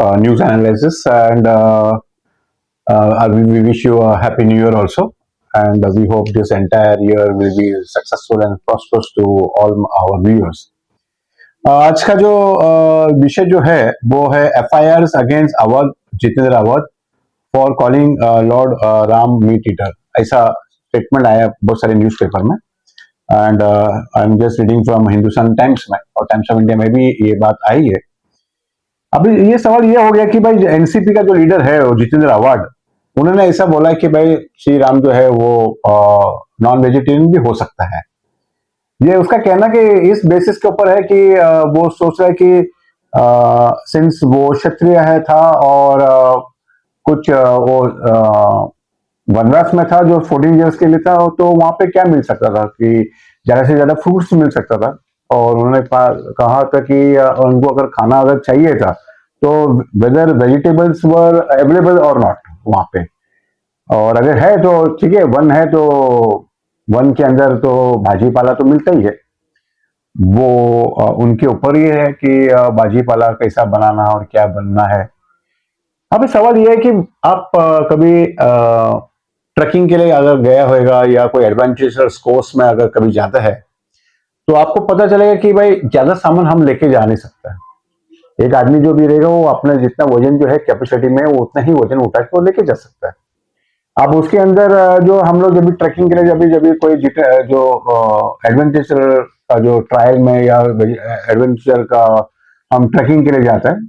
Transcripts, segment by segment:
news analysis, and we wish you a happy new year also, and we hope this entire year will be successful and prosperous to all our viewers. आज का जो विषय जो है वो है FIR against Awhad Jitendra Awhad for calling lord Ram meat eater, ऐसा statement आया बहुत सारे न्यूज़पेपर में, and I am just reading from Hindustan Times में, और टाइम्स ऑफ इंडिया में भी ये बात आई है। अभी ये सवाल ये हो गया कि भाई एनसीपी का जो लीडर है वो जितेंद्र आवाड, उन्होंने ऐसा बोला कि भाई श्री राम जो है वो नॉन वेजिटेरियन भी हो सकता है। ये उसका कहना कि इस बेसिस के ऊपर है कि वो सोच रहा है कि सिंस वो क्षत्रिय है था और कुछ वो वनवास में था जो 14 इयर्स के लिए था, तो वहां पे क्या मिल सकता था कि ज्यादा से ज्यादा फ्रूट्स मिल सकता था, और उन्होंने कहा था कि उनको अगर खाना अगर चाहिए था तो वेदर वेजिटेबल्स वर अवेलेबल और नॉट वहां पे, और अगर है तो ठीक है, वन है तो वन के अंदर तो भाजी पाला तो मिलता ही है। वो उनके ऊपर ही है कि भाजी पाला कैसा बनाना और क्या बनना है। अब सवाल ये है कि आप कभी ट्रैकिंग के लिए अगर गया होगा या कोई एडवेंचरस कोर्स में अगर कभी जाता है तो आपको पता चलेगा कि भाई ज्यादा सामान हम लेके जा नहीं सकता। एक आदमी जो भी रहेगा वो अपना जितना वजन जो है कैपेसिटी में वो उतना ही वजन उठा के वो लेके जा सकता है। अब उसके अंदर जो हम लोग जब भी ट्रैकिंग के लिए जब भी कोई जो एडवेंचर का जो ट्रायल में या एडवेंचर का हम ट्रैकिंग के लिए जाते हैं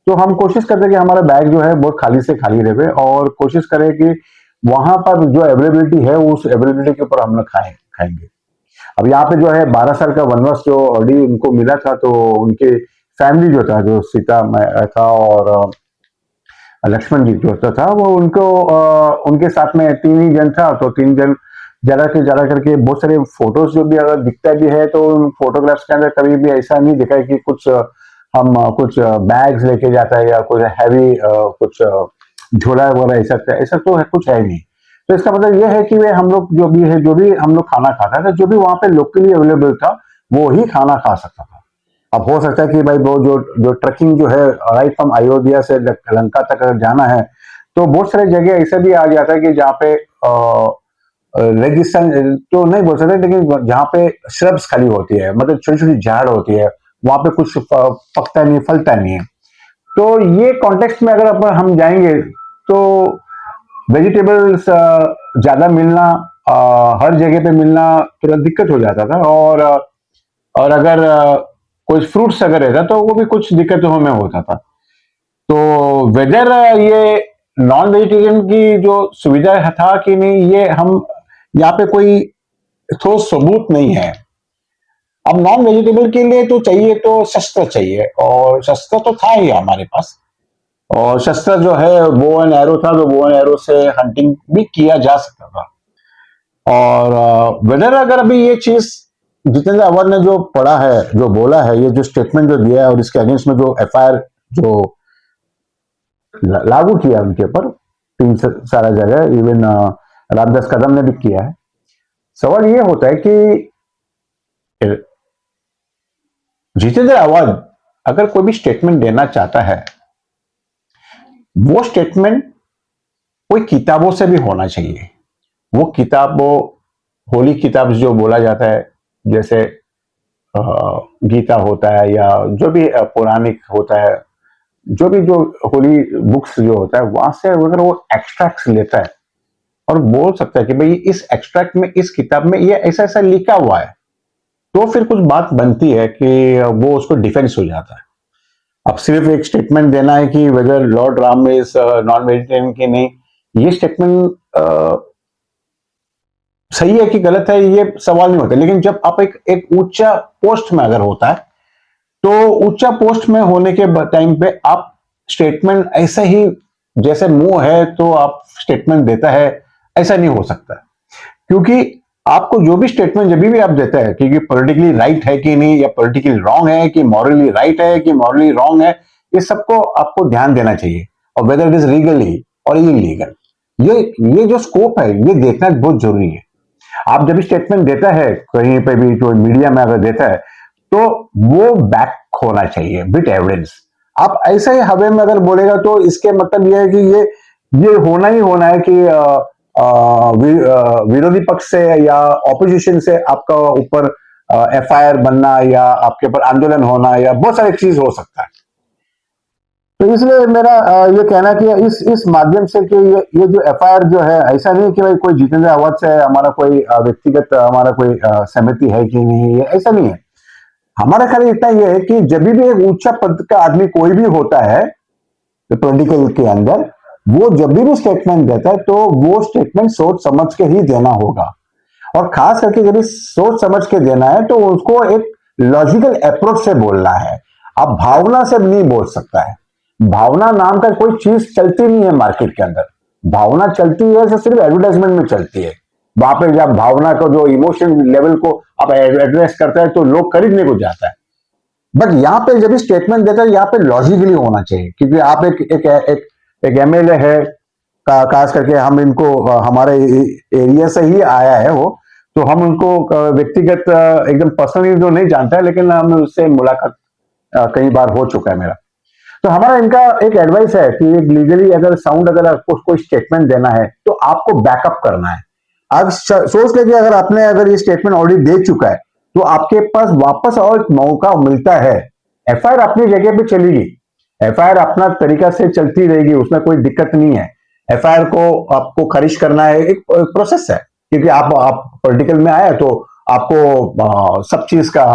तो हम कोशिश करते हैं कि हमारा बैग जो है बहुत खाली से खाली रहे, और कोशिश करें कि वहां पर जो अवेलेबिलिटी है उस अवेलेबिलिटी के ऊपर हम लोग खाएंगे। अब यहाँ पे जो है 12 साल का वनवास जो ऑलरेडी उनको मिला था, तो उनके फैमिली जो था, जो सीता था और लक्ष्मण जी जो था वो उनको उनके साथ में 3 ही जन था, तो 3 जन ज्यादा से ज्यादा करके बहुत सारे फोटोज जो भी अगर दिखता भी है तो उन फोटोग्राफ्स के अंदर कभी भी ऐसा नहीं दिखा है कि कुछ हम कुछ बैग्स लेके जाता है या कुछ हैवी कुछ झोला वगैरह, ऐसा तो है, कुछ है नहीं। तो इसका मतलब यह है कि वे हम लोग जो भी हम लोग खाना खाता था, जो भी वहां पे लोकली अवेलेबल था वो ही खाना खा सकता था। अब हो सकता है कि भाई वो जो ट्रैकिंग जो है राइट फ्रॉम अयोध्या से लंका तक अगर जाना है तो बहुत सारे जगह ऐसे भी आ जाता है कि जहाँ पे रेगिस्तान तो नहीं बोल सकते, लेकिन जहाँ पे श्रब्स खाली होती है, मतलब छोटी छोटी झाड़ होती है, वहां पे कुछ पकता नहीं, फलता नहीं है। तो ये कॉन्टेक्स्ट में अगर हम जाएंगे तो वेजिटेबल्स ज्यादा मिलना, हर जगह पे मिलना थोड़ा दिक्कत हो जाता था, और अगर कुछ फ्रूट्स अगर रहता तो वो भी कुछ दिक्कतों में होता था। तो वेदर ये नॉन वेजिटेरियन की जो सुविधा था कि नहीं, ये हम यहाँ पे कोई ठोस सबूत नहीं है। अब नॉन वेजिटेबल के लिए तो चाहिए तो शस्त्र चाहिए, और शस्त्र तो था ही हमारे पास, और शस्त्र जो है बो एंड एरो था, तो बो एंड एरो से हंटिंग भी किया जा सकता था। और वेदर अगर अभी ये चीज जितेंद्र अवर ने जो पढ़ा है, जो बोला है, ये जो स्टेटमेंट जो दिया है और इसके अगेंस्ट में जो FIR जो लागू किया उनके ऊपर 3 सारा जगह, इवन रामदास कदम ने भी किया है। सवाल ये होता है कि जितेंद्र अवध अगर कोई भी स्टेटमेंट देना चाहता है, वो स्टेटमेंट कोई किताबों से भी होना चाहिए। वो किताबों, होली किताब जो बोला जाता है, जैसे गीता होता है या जो भी पौराणिक होता है, जो भी जो होली बुक्स जो होता है, वहां से अगर वो एक्सट्रैक्ट्स लेता है और बोल सकता है कि भाई इस एक्सट्रैक्ट में, इस किताब में ये ऐसा ऐसा लिखा हुआ है, तो फिर कुछ बात बनती है कि वो उसको डिफेंस हो जाता है। अब सिर्फ एक स्टेटमेंट देना है कि whether lord Ram is non vegetarian की नहीं, ये स्टेटमेंट सही है कि गलत है ये सवाल नहीं होता। लेकिन जब आप एक ऊंचा पोस्ट में अगर होता है, तो ऊंचा पोस्ट में होने के टाइम पे आप स्टेटमेंट ऐसा ही जैसे मुंह है तो आप स्टेटमेंट देता है, ऐसा नहीं हो सकता। क्योंकि आपको जो भी स्टेटमेंट जब भी आप देता है कि पॉलिटिकली राइट है कि नहीं, या पॉलिटिकली रॉन्ग है कि मॉरली राइट है कि मॉरली रॉन्ग है, ये सबको आपको ध्यान देना चाहिए, और वेदर इट इज लीगली और इलीगल, ये जो स्कोप है ये देखना बहुत जरूरी है। आप जब भी स्टेटमेंट देता है कहीं पे भी, जो मीडिया में अगर देता है, तो वो बैक होना चाहिए विद एविडेंस। आप ऐसा ही हवे में अगर बोलेगा तो इसके मतलब ये है कि ये होना ही होना है कि विरोधी पक्ष से या ऑपोजिशन से आपका ऊपर एफआईआर बनना या आपके ऊपर आंदोलन होना या बहुत सारी चीज हो सकता है। तो इसलिए मेरा ये कहना है कि इस माध्यम से कि ये जो एफआईआर जो है, ऐसा नहीं कि भाई कोई जितेंद्र अवाध से हमारा कोई व्यक्तिगत हमारा कोई सहमति है कि नहीं, ये ऐसा नहीं है। हमारा खाली इतना ये है कि जब भी एक ऊंचा पद का आदमी कोई भी होता है पॉलिटिकल के अंदर, वो जब भी स्टेटमेंट देता है तो वो स्टेटमेंट सोच समझ के ही देना होगा, और खास करके जब सोच समझ के देना है तो उसको एक लॉजिकल अप्रोच से बोलना है। आप भावना से नहीं बोल सकता है। भावना नाम का कोई चीज चलती नहीं है मार्केट के अंदर। भावना चलती है तो सिर्फ एडवर्टाइजमेंट में चलती है। वहां पे जब भावना को जो इमोशन लेवल को आप एड्रेस करता है तो लोग खरीदने को जाता है। बट यहाँ पे जब स्टेटमेंट देता है यहाँ पे लॉजिकली होना चाहिए, क्योंकि आप एक एमएलए है, खास करके हम इनको हमारे एरिया से ही आया है वो, तो हम उनको व्यक्तिगत एकदम पर्सनली तो नहीं जानता है, लेकिन हम उससे मुलाकात कई बार हो चुका है मेरा। तो हमारा इनका एक एडवाइस है कि लीगली अगर साउंड अगर आपको कोई स्टेटमेंट देना है तो आपको बैकअप करना है। आज सोच लेके अगर आपने अगर ये स्टेटमेंट ऑलरेडी दे चुका है तो आपके पास वापस और एक मौका मिलता है। एफआईआर अपनी जगह पे चलेगी, एफआईआर अपना तरीका से चलती रहेगी, उसमें कोई दिक्कत नहीं है। एफआईआर को आपको खारिज करना है, एक प्रोसेस है, क्योंकि आप पॉलिटिकल में आए तो आपको सब चीज का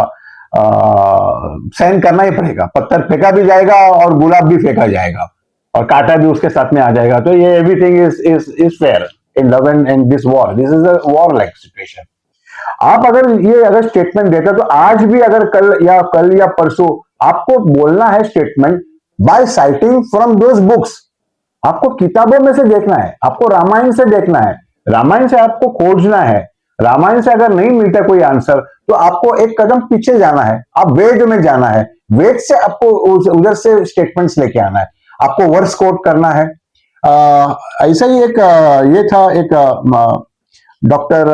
सहन करना ही पड़ेगा। पत्थर फेंका भी जाएगा और गुलाब भी फेंका जाएगा और कांटा भी उसके साथ में आ जाएगा। तो ये everything is fair in love and this war, this is a war like situation. आप अगर स्टेटमेंट देते तो आज भी अगर कल या परसों आपको बोलना है statement by citing from those books. आपको किताबों में से देखना है, आपको रामायण से देखना है, रामायण से आपको खोजना है। रामायण से अगर नहीं मिलता कोई आंसर तो आपको एक कदम पीछे जाना है, आप वेद में जाना है, वेद से आपको उधर से स्टेटमेंट्स लेके आना है, आपको वर्स कोट करना है। ऐसा ही एक ये था एक डॉक्टर,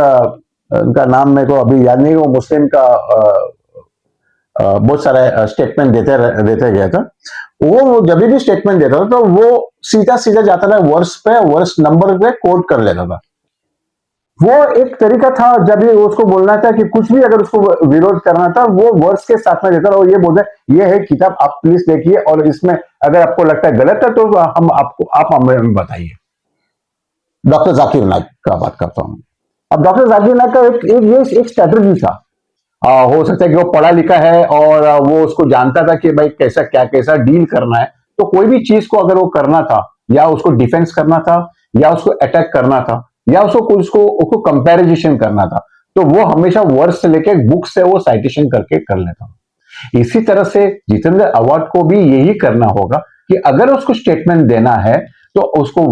उनका नाम मेरे को अभी याद नहीं, वो मुस्लिम का बहुत सारे स्टेटमेंट देते गया था। वो जब भी स्टेटमेंट देता था तो वो सीधा सीधा जाता था वर्स पे, वर्स नंबर पे कोट कर लेता था। वो एक तरीका था जब भी उसको बोलना था कि कुछ भी अगर उसको विरोध करना था वो वर्स के साथ में देता था और ये बोलता है ये है किताब, आप प्लीज देखिए और इसमें अगर आपको लगता है गलत है तो हम आपको आप हमें बताइए। डॉक्टर जाकिर नाइक का बात करता हूं। अब डॉक्टर जाकिर नाइक का एक स्ट्रेटजी था। हो सकता है कि वो पढ़ा लिखा है और वो उसको जानता था कि भाई कैसा डील करना है। तो कोई भी चीज को अगर वो करना था, या उसको डिफेंस करना था, या उसको अटैक करना था, या उसको कंपैरिजन करना था, तो वो हमेशा वर्ड्स से लेके बुक से वो साइटेशन करके कर लेता था। इसी तरह से जितेंद्र अवार्ड को भी यही करना होगा कि अगर उसको स्टेटमेंट देना है तो उसको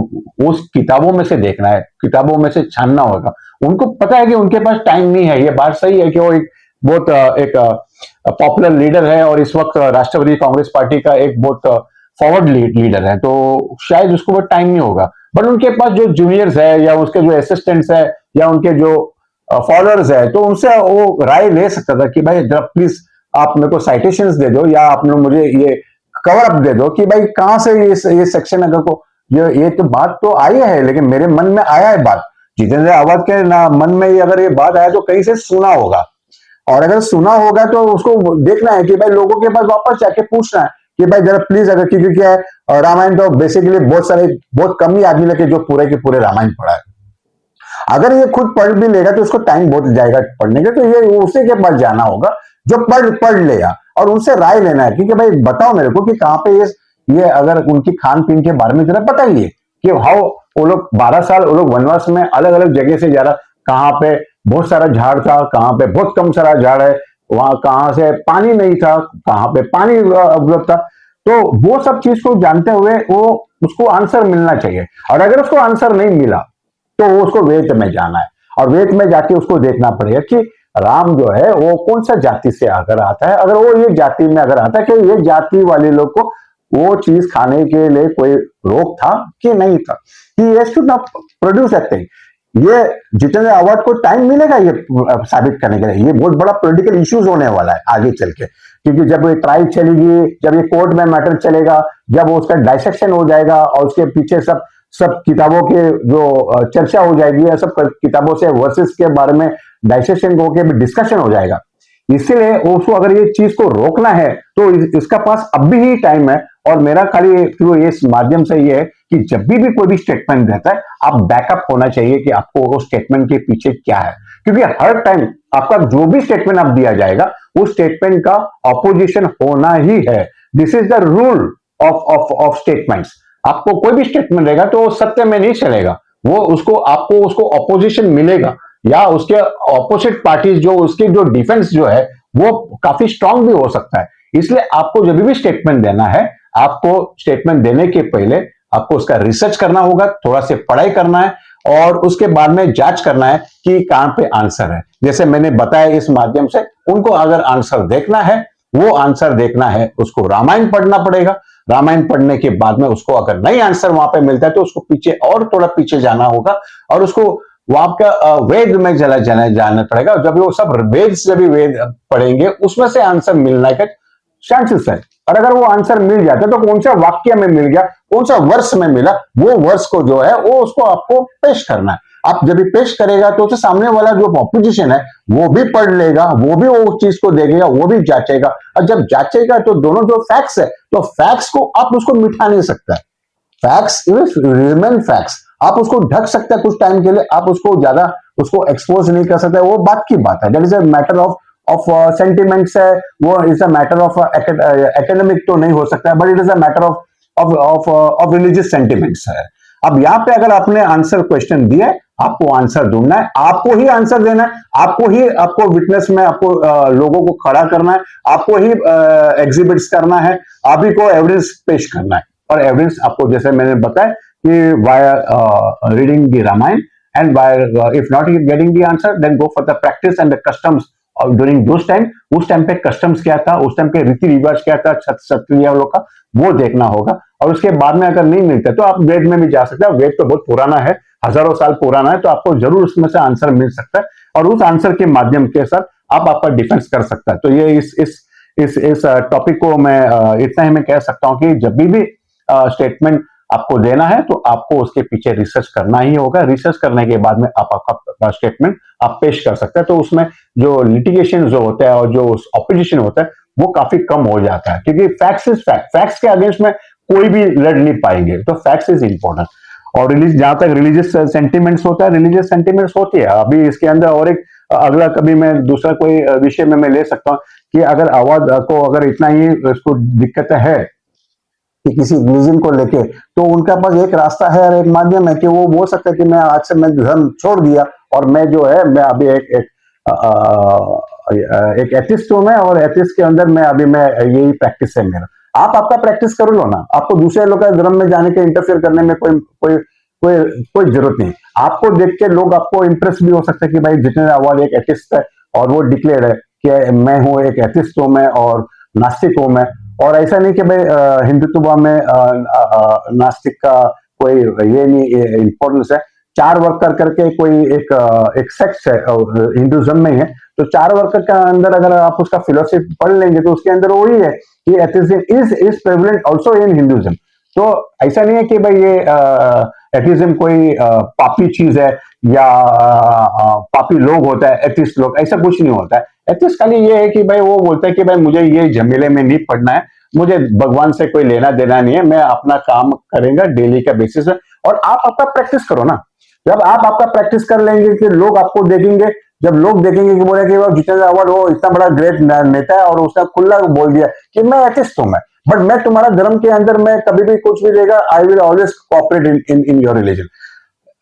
उस किताबों में से देखना है, किताबों में से छानना होगा। उनको पता है कि उनके पास टाइम नहीं है, ये बात सही है कि वो बहुत एक पॉपुलर लीडर है और इस वक्त राष्ट्रवादी कांग्रेस पार्टी का एक बहुत फॉरवर्ड लीडर है, तो शायद उसको बहुत टाइम नहीं होगा। बट उनके पास जो जूनियर्स है या उसके जो असिस्टेंट्स है या उनके जो फॉलोअर्स है, तो उनसे वो राय ले सकता था कि भाई जरा प्लीज आप मेरे को साइटेशंस दे दो या आप लोग मुझे ये कवर अप दे दो कि भाई कहां से ये सेक्शन अगर को ये तो बात तो आई है, लेकिन मेरे मन में आया है बात। जितेंद्र अवाध के ना मन में अगर ये बात आया तो कहीं से सुना होगा, और अगर सुना होगा तो उसको देखना है कि भाई लोगों के पास वापस जाके पूछना है कि भाई जरा प्लीज, अगर क्योंकि क्या है रामायण तो बेसिकली बहुत कम ही आदमी लगे जो पूरे के पूरे रामायण पढ़ा है। अगर ये खुद पढ़ भी लेगा तो उसको टाइम बहुत जाएगा पढ़ने के, तो ये उसी के पास जाना होगा जो पढ़ लेगा और उनसे राय लेना है कि भाई बताओ मेरे को कि कहाँ पे ये अगर उनकी खान पीन के बारे में जरा बताइए कि हाउ वो लोग 12 साल वो लोग वनवास में अलग अलग जगह से जा रहा, कहाँ पे बहुत सारा झाड़ था, कहाँ पे बहुत कम सारा झाड़ है, वहां कहाँ से पानी नहीं था, कहाँ पे पानी उपलब्ध था। तो वो सब चीज को जानते हुए वो उसको आंसर मिलना चाहिए, और अगर उसको आंसर नहीं मिला तो उसको वेद में जाना है और वेद में जाके उसको देखना पड़ेगा कि राम जो है वो कौन सा जाति से अगर आता है, अगर वो ये जाति में अगर आता है कि ये जाति वाले लोग को वो चीज खाने के लिए कोई रोक था कि नहीं था, कि ये should not produce that thing. ये जितेंद्र अवार्ड को टाइम मिलेगा ये साबित करने के लिए। ये बहुत बड़ा पॉलिटिकल इश्यूज होने वाला है आगे चल के, क्योंकि जब ये ट्रायल चलेगी, जब ये कोर्ट में मैटर चलेगा, जब उसका डाइसेक्शन हो जाएगा और उसके पीछे सब सब किताबों के जो चर्चा हो जाएगी, या सब किताबों से वर्सेस के बारे में डाइसेक्शन होकर डिस्कशन हो जाएगा। इसीलिए उसको अगर ये चीज को रोकना है तो इसका पास अब भी ही टाइम है। और मेरा खाली थ्रू इस माध्यम से ये है कि जब भी कोई भी स्टेटमेंट देता है, आप बैकअप होना चाहिए कि आपको उस स्टेटमेंट के पीछे क्या है, क्योंकि हर टाइम आपका जो भी स्टेटमेंट आप दिया जाएगा उस स्टेटमेंट का ऑपोजिशन होना ही है। This is the rule of statements. आपको कोई भी स्टेटमेंट देगा तो सत्य में नहीं चलेगा, वो उसको आपको उसको ऑपोजिशन मिलेगा, या उसके ऑपोजिट पार्टीज जो उसके जो डिफेंस जो है वो काफी स्ट्रांग भी हो सकता है। इसलिए आपको जब भी स्टेटमेंट देना है, आपको स्टेटमेंट देने के पहले आपको उसका रिसर्च करना होगा, थोड़ा से पढ़ाई करना है, और उसके बाद में जांच करना है कि कहां पे आंसर है। जैसे मैंने बताया इस माध्यम से, उनको अगर आंसर देखना है, वो आंसर देखना है, उसको रामायण पढ़ना पड़ेगा। रामायण पढ़ने के बाद में उसको अगर नई आंसर वहां पे मिलता है तो उसको पीछे और थोड़ा पीछे जाना होगा, और उसको वहां का वेद में जाना पड़ेगा। जब वो सब वेद से भी वेद पढ़ेंगे, उसमें से आंसर मिलने का चांसेस है। और अगर वो आंसर मिल जाता है तो कौन सा वाक्य में मिल गया, कौन सा वर्ष में मिला, वो वर्ष को जो है वो उसको आपको पेश करना है। आप जब भी पेश करेगा तो सामने वाला जो ऑपोजिशन है वो भी पढ़ लेगा, वो भी वो चीज को देखेगा, वो भी जांचेगा। और जब जांचेगा तो दोनों जो फैक्ट्स है, तो फैक्ट्स को आप उसको मिटा नहीं सकता है। Facts remain facts. आप उसको ढक सकते हैं कुछ टाइम के लिए, आप उसको ज्यादा उसको एक्सपोज नहीं कर सकते, वो बात की बात है। That is a matter of sentiments है, वो is a matter of academic तो नहीं हो सकता, but it is a matter of religious sentiments है। अब यहाँ पे अगर आपने आंसर क्वेश्चन दिया है, आपको आंसर ढूंढना है, आपको ही आंसर देना है, आपको विटनेस में आपको लोगों को खड़ा करना है, आपको ही एग्जिबिट्स करना है, आप ही को एविडेंस पेश करना है। और एविडेंस आपको जैसे मैंने बताया कि via reading the Ramayan, and via if not getting the answer then go for the practice and the customs during those time. उस टाइम पे कस्टम्स क्या था, उस टाइम पे रीति रिवाज क्या था क्षत्रिय लोग का, वो देखना होगा। और उसके बाद में अगर नहीं मिलता तो आप वेद में भी जा सकते हैं। वेद तो बहुत पुराना है, हजारों साल पुराना है, तो आपको जरूर उसमें से आंसर मिल सकता है, और उस आंसर के माध्यम के साथ आप आपका डिफेंस कर सकता है। तो ये इस टॉपिक को मैं इतना ही मैं कह सकता हूं कि जब भी स्टेटमेंट आपको देना है तो आपको उसके पीछे रिसर्च करना ही होगा। रिसर्च करने के बाद में आप आपका स्टेटमेंट आप पेश कर सकते हैं। तो उसमें जो लिटिगेशन जो होता है और जो ऑपोजिशन होता है वो काफी कम हो जाता है, क्योंकि फैक्ट्स इज फैक्ट, फैक्ट्स के अगेंस्ट में कोई भी लड़ नहीं पाएंगे। तो फैक्ट्स इज इंपॉर्टेंट। और जहां तक रिलीजियस सेंटिमेंट्स होता है, रिलीजियस सेंटिमेंट्स होती है अभी इसके अंदर। और एक अगला कभी मैं दूसरा कोई विषय में मैं ले सकता हूँ कि अगर आवाज को अगर इतना ही इसको दिक्कत है कि किसी रिलीजन को लेके, तो उनका पास एक रास्ता है और एक माध्यम है कि वो बोल सकता है कि मैं आज से मैं धर्म छोड़ दिया, और मैं जो है मैं अभी एक एथिस्ट हूं मैं, और एथिस्ट के अंदर मैं अभी मैं यही प्रैक्टिस है मेरा। आप आपका प्रैक्टिस कर लो ना, आपको दूसरे लोग का धर्म में जाने के इंटरफेयर करने में कोई कोई कोई कोई जरूरत नहीं। आपको देख के लोग आपको इंप्रेस भी हो सकते हैं कि भाई जितेंद्र अवार्ड एक एथिस्ट है, और वो डिक्लेयर है कि मैं हूँ एक एथिस्ट हूं मैं, और नास्तिक हूं मैं। और ऐसा नहीं कि भाई हिंदुत्व में नास्तिक का कोई ये नहीं इंपॉर्टेंस है। चार वर्ग कर करके कोई एक सेक्ट है हिंदुज्म में है, तो चार वर्ग के अंदर अगर आप उसका फिलोसफी पढ़ लेंगे तो उसके अंदर वही है कि atheism is prevalent also in Hinduism. तो ऐसा नहीं है कि भाई ये एथिज्म कोई पापी चीज है, या पापी लोग होता है एथिस्ट लोग, ऐसा कुछ नहीं होता है। एथिस्ट खाली ये है कि भाई वो बोलता है कि भाई मुझे ये झमेले में नहीं पड़ना है, मुझे भगवान से कोई लेना देना नहीं है, मैं अपना काम करेंगे डेली का बेसिस में। और आप आपका प्रैक्टिस करो ना। जब आप आपका प्रैक्टिस कर लेंगे कि लोग आपको देखेंगे, जब लोग देखेंगे कि बोले कि वो जितेंद्र अवार्ड वो इतना बड़ा ग्रेट नेता है, और उसने खुला बोल दिया कि मैं एथिस्ट हूं मैं, बट मैं तुम्हारा धर्म के अंदर मैं कभी भी कुछ भी देगा, I will always cooperate in your religion.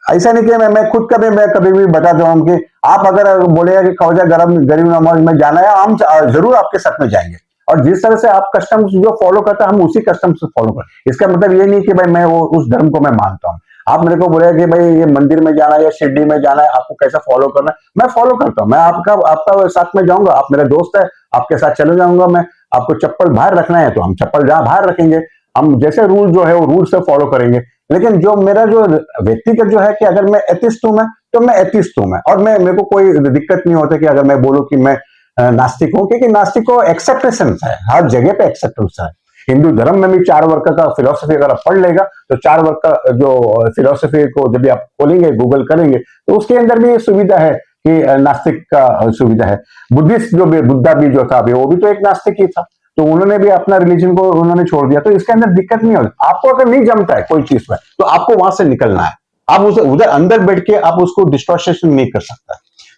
ऐसा नहीं कि मैं खुद कभी मैं कभी भी बताता हूँ कि आप अगर बोलेगा कि खौजा गरीब नवाज में जाना है, हम जरूर आपके साथ में जाएंगे। और जिस तरह से आप कस्टम्स जो फॉलो करते हैं हम उसी कस्टम्स से फॉलो करें। इसका मतलब ये नहीं कि भाई मैं वो उस धर्म को मैं मानता हूँ। आप मेरे को बोले कि भाई ये मंदिर में जाना है या शिरडी में जाना है, आपको कैसा फॉलो करना है, मैं फॉलो करता हूँ। मैं आपका साथ में जाऊंगा, आप मेरा दोस्त है, आपके साथ चले जाऊंगा मैं। आपको चप्पल बाहर रखना है तो हम चप्पल जहां बाहर रखेंगे, हम जैसे रूल जो है वो रूल से फॉलो करेंगे। लेकिन जो मेरा जो व्यक्तिगत जो है कि अगर मैं एथिस्ट हूं मैं, तो मैं एथिस्ट हूं मैं, और मैं मेरे को कोई दिक्कत नहीं होता कि अगर मैं बोलूं कि मैं नास्तिक हूं, क्योंकि नास्तिक को एक्सेप्टेंस है, हर जगह पे एक्सेप्टेंस है। हिंदू धर्म में भी 4 वर्ग का फिलोसफी अगर आप पढ़ लेगा तो 4 वर्ग का जो फिलोसफी को जब भी आप खोलेंगे, गूगल करेंगे, तो उसके अंदर भी ये सुविधा है कि नास्तिक का सुविधा है। बुद्धिस्ट जो बुद्धा भी जो था वो भी तो एक नास्तिक ही था, तो उन्होंने भी अपना रिलीजन को उन्होंने छोड़ दिया। तो इसके अंदर दिक्कत नहीं होती। आपको अगर नहीं जमता है कोई चीज में तो आपको वहां से निकलना है। आप उसे उधर अंदर बैठ के आप उसको डिस्ट्रॉशन नहीं कर सकता,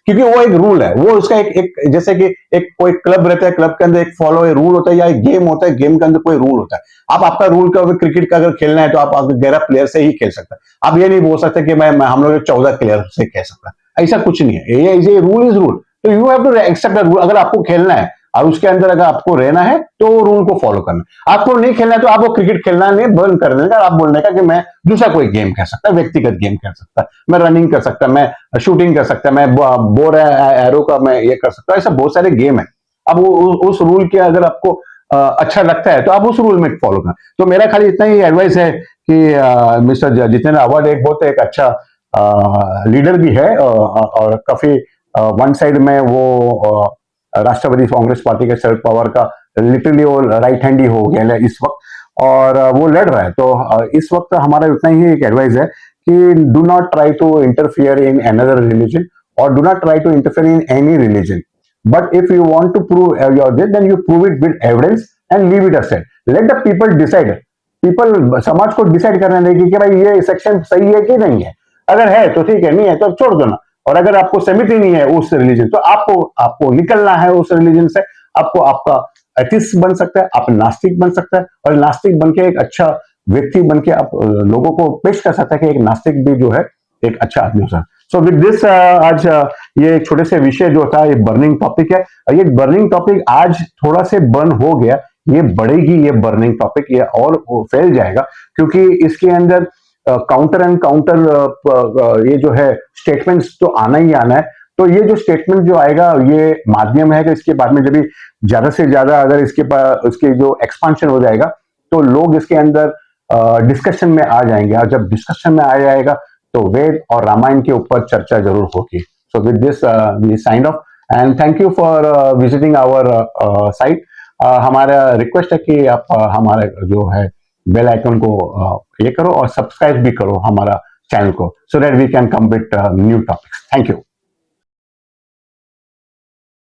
क्योंकि वो एक रूल है, वो उसका एक जैसे कि एक कोई क्लब रहता है, क्लब के अंदर एक फॉलो ए रूल होता है, या एक गेम होता है, गेम के अंदर कोई रूल होता है। आप आपका रूल का क्रिकेट का अगर खेलना है तो आप 11 प्लेयर से ही खेल सकते हैं। आप ये नहीं बोल सकते कि मैं हम लोग 14 प्लेयर से खेल सकता है, ऐसा कुछ नहीं है। ये रूल इज रूल, तो you have to accept the rule. अगर आपको खेलना है और उसके अंदर अगर आपको रहना है तो वो रूल को फॉलो करना। आपको नहीं खेलना है तो आपको क्रिकेट खेलना नहीं, बंद कर देने का, आप बोलने का कि मैं दूसरा कोई गेम खेल सकता, व्यक्तिगत गेम खेल सकता, मैं रनिंग कर सकता, मैं शूटिंग कर सकता, मैं बोर एरो का मैं ये कर सकता, ऐसा बहुत सारे गेम है। अब उस रूल के अगर आपको अच्छा लगता है तो आप उस रूल में फॉलो करें। तो मेरा खाली इतना ही एडवाइस है कि मिस्टर जितेंद्र आव्हाड एक बहुत एक अच्छा लीडर भी है, और काफी वन साइड में वो राष्ट्रवादी कांग्रेस पार्टी के शरद पवार का लिटरली वो राइट हैंड ही हो गया है इस वक्त, और वो लड़ रहा है। तो इस वक्त हमारा उतना ही एक एडवाइस है कि do not try to interfere in another religion, और do not try to interfere in any religion, but if you want to prove your this, then you prove it with evidence and leave it aside. Let the people decide. People समाज को decide करने देगी कि भाई ये section सही है कि नहीं है। अगर है तो ठीक है, नहीं है तो छोड़ दो ना। और अगर आपको सहमति नहीं है उस रिलीजन, तो आपको निकलना है उस रिलीजन से। आपको आपका एथिस्ट बन सकता है, आप नास्तिक बन सकता है, और नास्तिक बन के एक अच्छा व्यक्ति बन के आप लोगों को पेश कर सकता है कि एक नास्तिक भी जो है एक अच्छा आदमी हो सकता है। सो विद दिस आज ये एक छोटे से विषय जो था, ये बर्निंग टॉपिक है। ये बर्निंग टॉपिक आज थोड़ा से बर्न हो गया, ये बढ़ेगी, ये बर्निंग टॉपिक ये और फैल जाएगा, क्योंकि इसके अंदर काउंटर एंड काउंटर ये जो है स्टेटमेंट्स तो आना ही आना है। तो ये जो स्टेटमेंट जो आएगा ये माध्यम है कि इसके बाद में जब भी ज्यादा से ज्यादा अगर इसके जो एक्सपांशन हो जाएगा तो लोग इसके अंदर डिस्कशन में आ जाएंगे, और जब डिस्कशन में आ जाएगा तो वेद और रामायण के ऊपर चर्चा जरूर होगी। So with this we sign off, and thank you for visiting our site. हमारा रिक्वेस्ट है कि आप हमारे जो है बेल आइकन को ये करो और सब्सक्राइब भी करो हमारा चैनल को, so that we can come with new topics. Thank you.